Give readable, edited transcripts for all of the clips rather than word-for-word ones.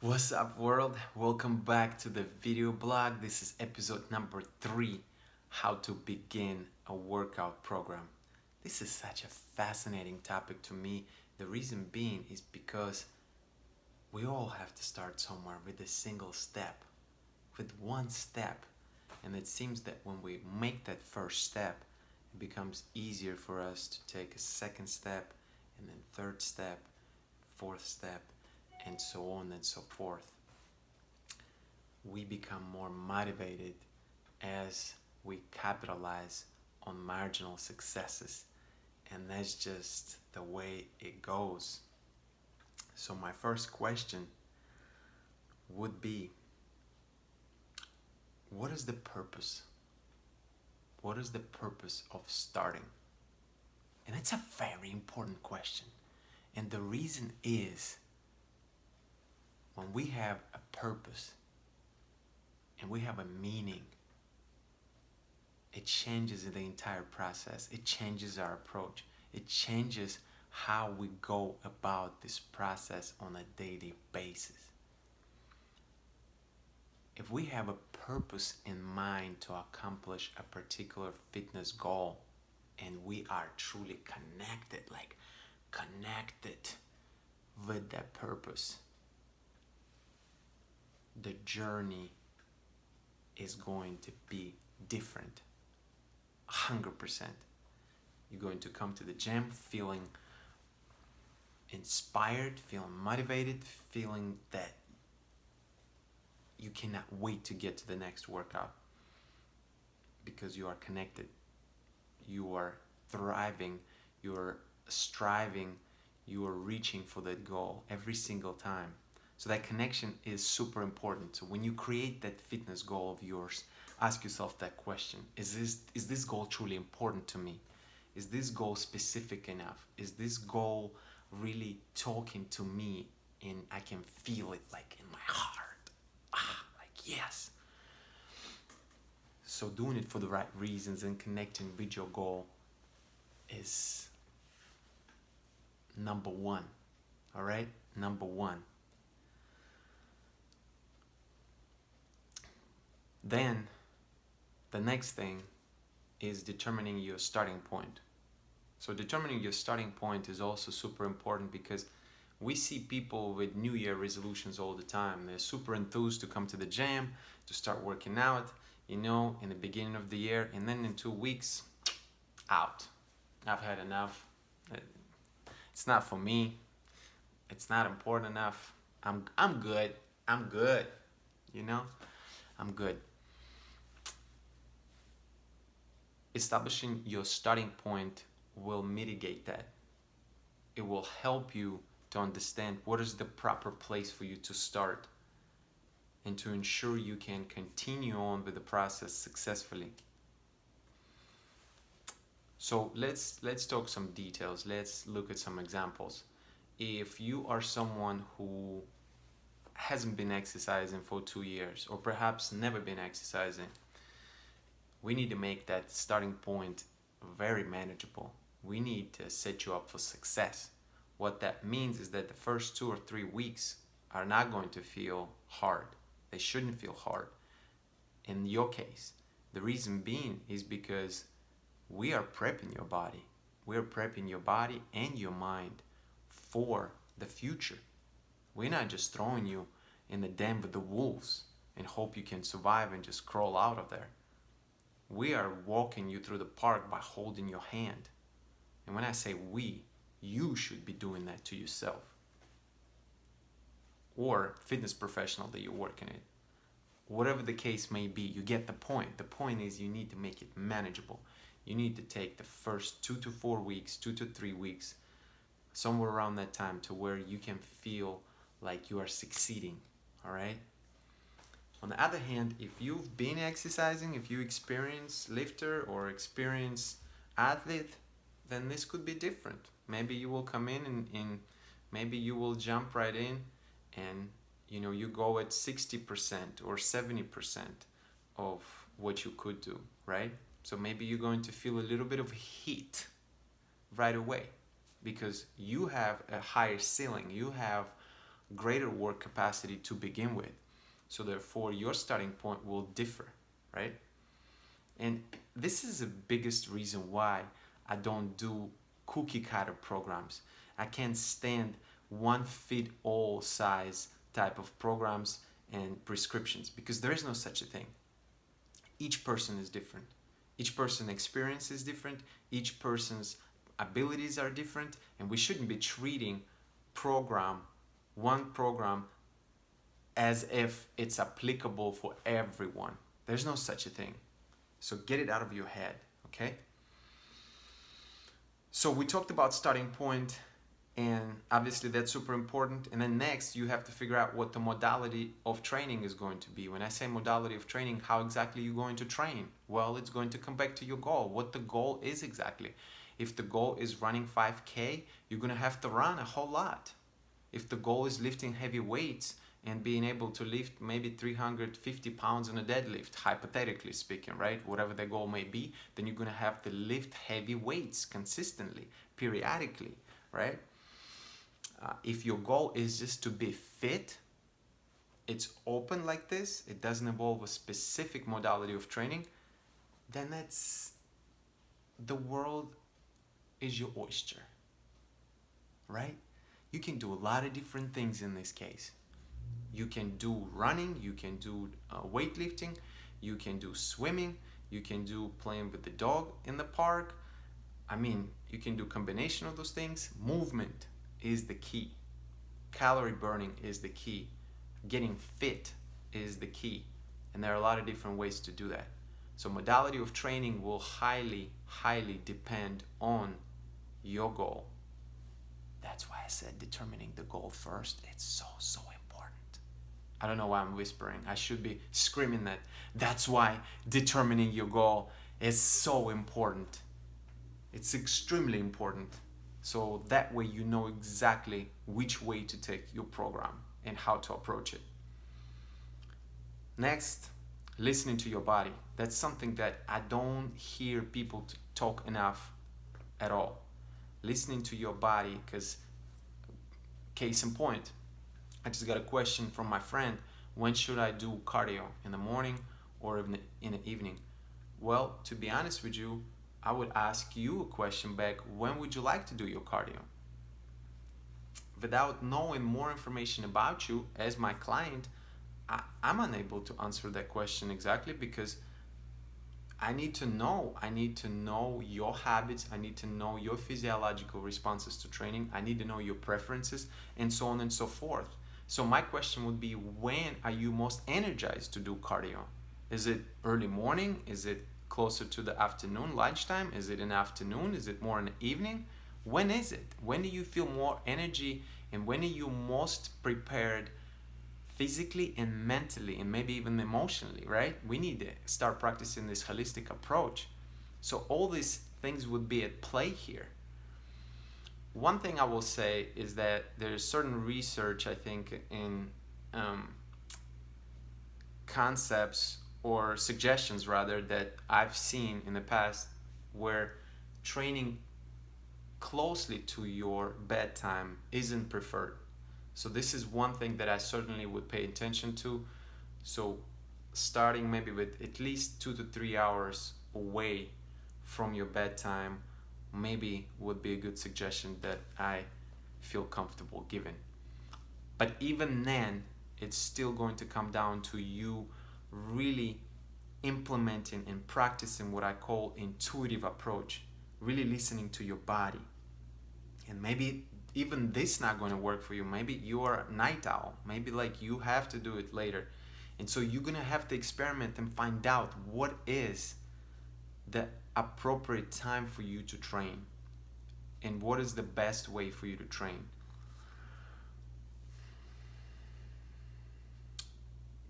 What's up, world? Welcome back to the video blog. This is episode number 3, how to begin a workout program. This is such a fascinating topic to me. The reason being is because we all have to start somewhere with a single step, with one step. And it seems that when we make that first step, it becomes easier for us to take a second step, and then third step, fourth step, and so on and so forth. We become more motivated as we capitalize on marginal successes, and that's just the way it goes. So my first question would be, what is the purpose? What is the purpose of starting? And it's a very important question. And the reason is, when we have a purpose and we have a meaning, it changes the entire process. It changes our approach. It changes how we go about this process on a daily basis. If we have a purpose in mind to accomplish a particular fitness goal, and we are truly connected with that purpose, the journey is going to be different. 100%. You're going to come to the gym feeling inspired, feeling motivated, feeling that you cannot wait to get to the next workout because you are connected. You are thriving, you are striving, you are reaching for that goal every single time. So that connection is super important. So when you create that fitness goal of yours, ask yourself that question. Is this goal truly important to me? Is this goal specific enough? Is this goal really talking to me and I can feel it like in my heart? Like yes. So doing it for the right reasons and connecting with your goal is number one. All right? Number one. Then the next thing is determining your starting point. So determining your starting point is also super important because we see people with New Year resolutions all the time. They're super enthused to come to the gym, to start working out, in the beginning of the year, and then in 2 weeks, out. I've had enough. It's not for me. It's not important enough. I'm good. I'm good. I'm good. Establishing your starting point will mitigate that. It will help you to understand what is the proper place for you to start and to ensure you can continue on with the process successfully. So let's talk some details. Let's look at some examples. If you are someone who hasn't been exercising for 2 years or perhaps never been exercising, we need to make that starting point very manageable. We need to set you up for success. What that means is that the first 2 or 3 weeks are not going to feel hard. They shouldn't feel hard. In your case, the reason being is because we are prepping your body. We are prepping your body and your mind for the future. We're not just throwing you in the den with the wolves and hope you can survive and just crawl out of there. We are walking you through the park by holding your hand. And when I say we, you should be doing that to yourself. Or fitness professional that you're working with. Whatever the case may be, you get the point. The point is you need to make it manageable. You need to take the first 2 to 4 weeks, 2 to 3 weeks, somewhere around that time to where you can feel like you are succeeding, all right? On the other hand, if you've been exercising, if you experience lifter or experience athlete, then this could be different. Maybe you will come in and maybe you will jump right in and you go at 60% or 70% of what you could do, right? So maybe you're going to feel a little bit of heat right away because you have a higher ceiling. You have greater work capacity to begin with. So therefore, your starting point will differ, right? And this is the biggest reason why I don't do cookie cutter programs. I can't stand one fit all size type of programs and prescriptions, because there is no such a thing. Each person is different. Each person's experience is different. Each person's abilities are different, and we shouldn't be treating one program as if it's applicable for everyone. There's no such a thing. So get it out of your head, okay? So we talked about starting point, and obviously that's super important. And then next, you have to figure out what the modality of training is going to be. When I say modality of training, how exactly you're going to train? Well, it's going to come back to your goal, what the goal is exactly. If the goal is running 5K, you're going to have to run a whole lot. If the goal is lifting heavy weights and being able to lift maybe 350 pounds on a deadlift, hypothetically speaking, right? Whatever the goal may be, then you're going to have to lift heavy weights consistently, periodically, right? If your goal is just to be fit, it's open like this, it doesn't involve a specific modality of training, then the world is your oyster, right? You can do a lot of different things in this case. You can do running, you can do weightlifting, you can do swimming, you can do playing with the dog in the park. I mean, you can do combination of those things. Movement is the key. Calorie burning is the key. Getting fit is the key. And there are a lot of different ways to do that. So modality of training will highly, highly depend on your goal. That's why I said determining the goal first. It's so, so important. I don't know why I'm whispering. I should be screaming that. That's why determining your goal is so important. It's extremely important. So that way you know exactly which way to take your program and how to approach it. Next, listening to your body. That's something that I don't hear people talk enough at all. Listening to your body, because case in point, I just got a question from my friend. When should I do cardio? In the morning or in the evening? Well, to be honest with you, I would ask you a question back. When would you like to do your cardio? Without knowing more information about you as my client, I'm unable to answer that question exactly, because I need to know your habits. I need to know your physiological responses to training. I need to know your preferences, and so on and so forth. So my question would be, when are you most energized to do cardio? Is it early morning? Is it closer to the afternoon, lunchtime? Is it in the afternoon? Is it more in the evening? When is it? When do you feel more energy, and when are you most prepared physically and mentally, and maybe even emotionally, right? We need to start practicing this holistic approach. So all these things would be at play here. One thing I will say is that there's certain research, I think, in concepts or suggestions rather, that I've seen in the past, where training closely to your bedtime isn't preferred. So this is one thing that I certainly would pay attention to. So starting maybe with at least 2 to 3 hours away from your bedtime maybe would be a good suggestion that I feel comfortable giving. But even then, it's still going to come down to you really implementing and practicing what I call intuitive approach, really listening to your body. And maybe even this not going to work for you. Maybe you are a night owl. Maybe like you have to do it later. And so you're going to have to experiment and find out what is the appropriate time for you to train, and what is the best way for you to train.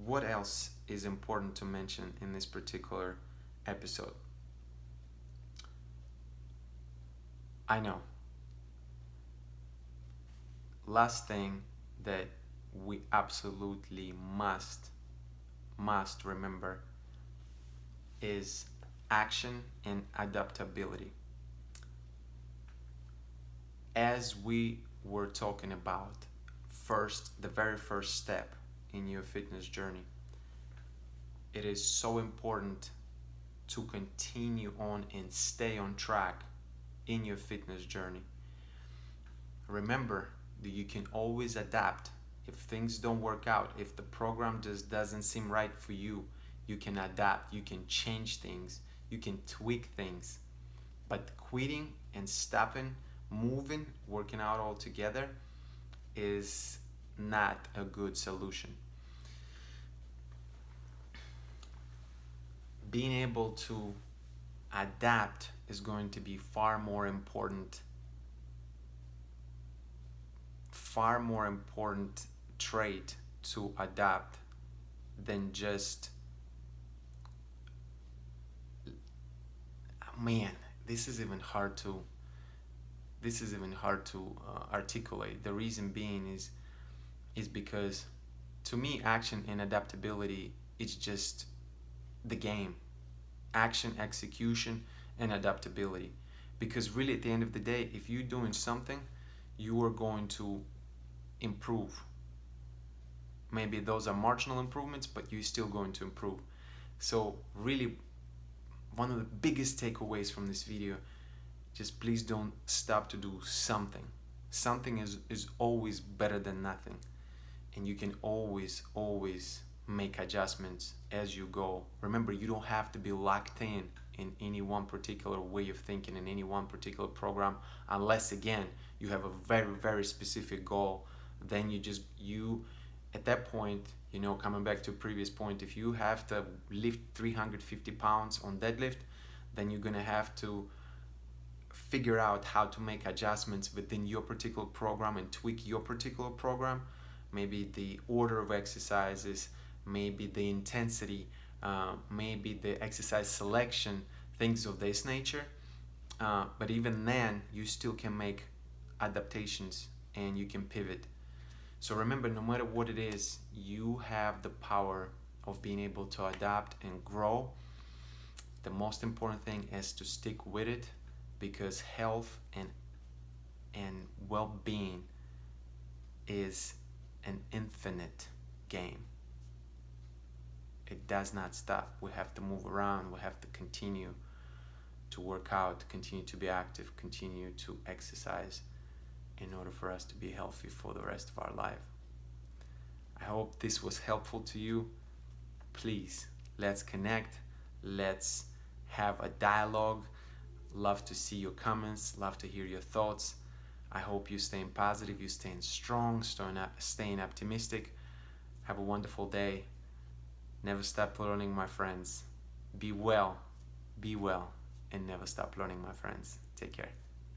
What else is important to mention in this particular episode? I know. Last thing that we absolutely must remember is action and adaptability. As we were talking about, the very first step in your fitness journey. It is so important to continue on and stay on track in your fitness journey. Remember that you can always adapt. If things don't work out, if the program just doesn't seem right for you, you can adapt, you can change things, you can tweak things. But quitting and stopping, moving, working out altogether is not a good solution. Being able to adapt is going to be far more important trait to adapt than just, man, this is even hard to articulate. The reason being is because, to me, action and adaptability is just the game. Action, execution, and adaptability. Because really, at the end of the day, if you're doing something, you are going to improve. Maybe those are marginal improvements, but you're still going to improve. So really, one of the biggest takeaways from this video, just please don't stop to do something. Something is always better than nothing. And you can always make adjustments as you go. Remember, you don't have to be locked in any one particular way of thinking, in any one particular program, unless, again, you have a very specific goal. Then you at that point, coming back to a previous point, if you have to lift 350 pounds on deadlift, then you're gonna have to figure out how to make adjustments within your particular program and tweak your particular program. Maybe the order of exercises, maybe the intensity, maybe the exercise selection, things of this nature. But even then, you still can make adaptations and you can pivot. So remember, no matter what it is, you have the power of being able to adapt and grow. The most important thing is to stick with it, because health and well-being is an infinite game. It does not stop. We have to move around. We have to continue to work out, continue to be active, continue to exercise in order for us to be healthy for the rest of our life. I hope this was helpful to you. Please, let's connect. Let's have a dialogue. Love to see your comments. Love to hear your thoughts. I hope you're staying positive, you're staying strong, staying optimistic. Have a wonderful day. Never stop learning, my friends. Be well, and never stop learning, my friends. Take care.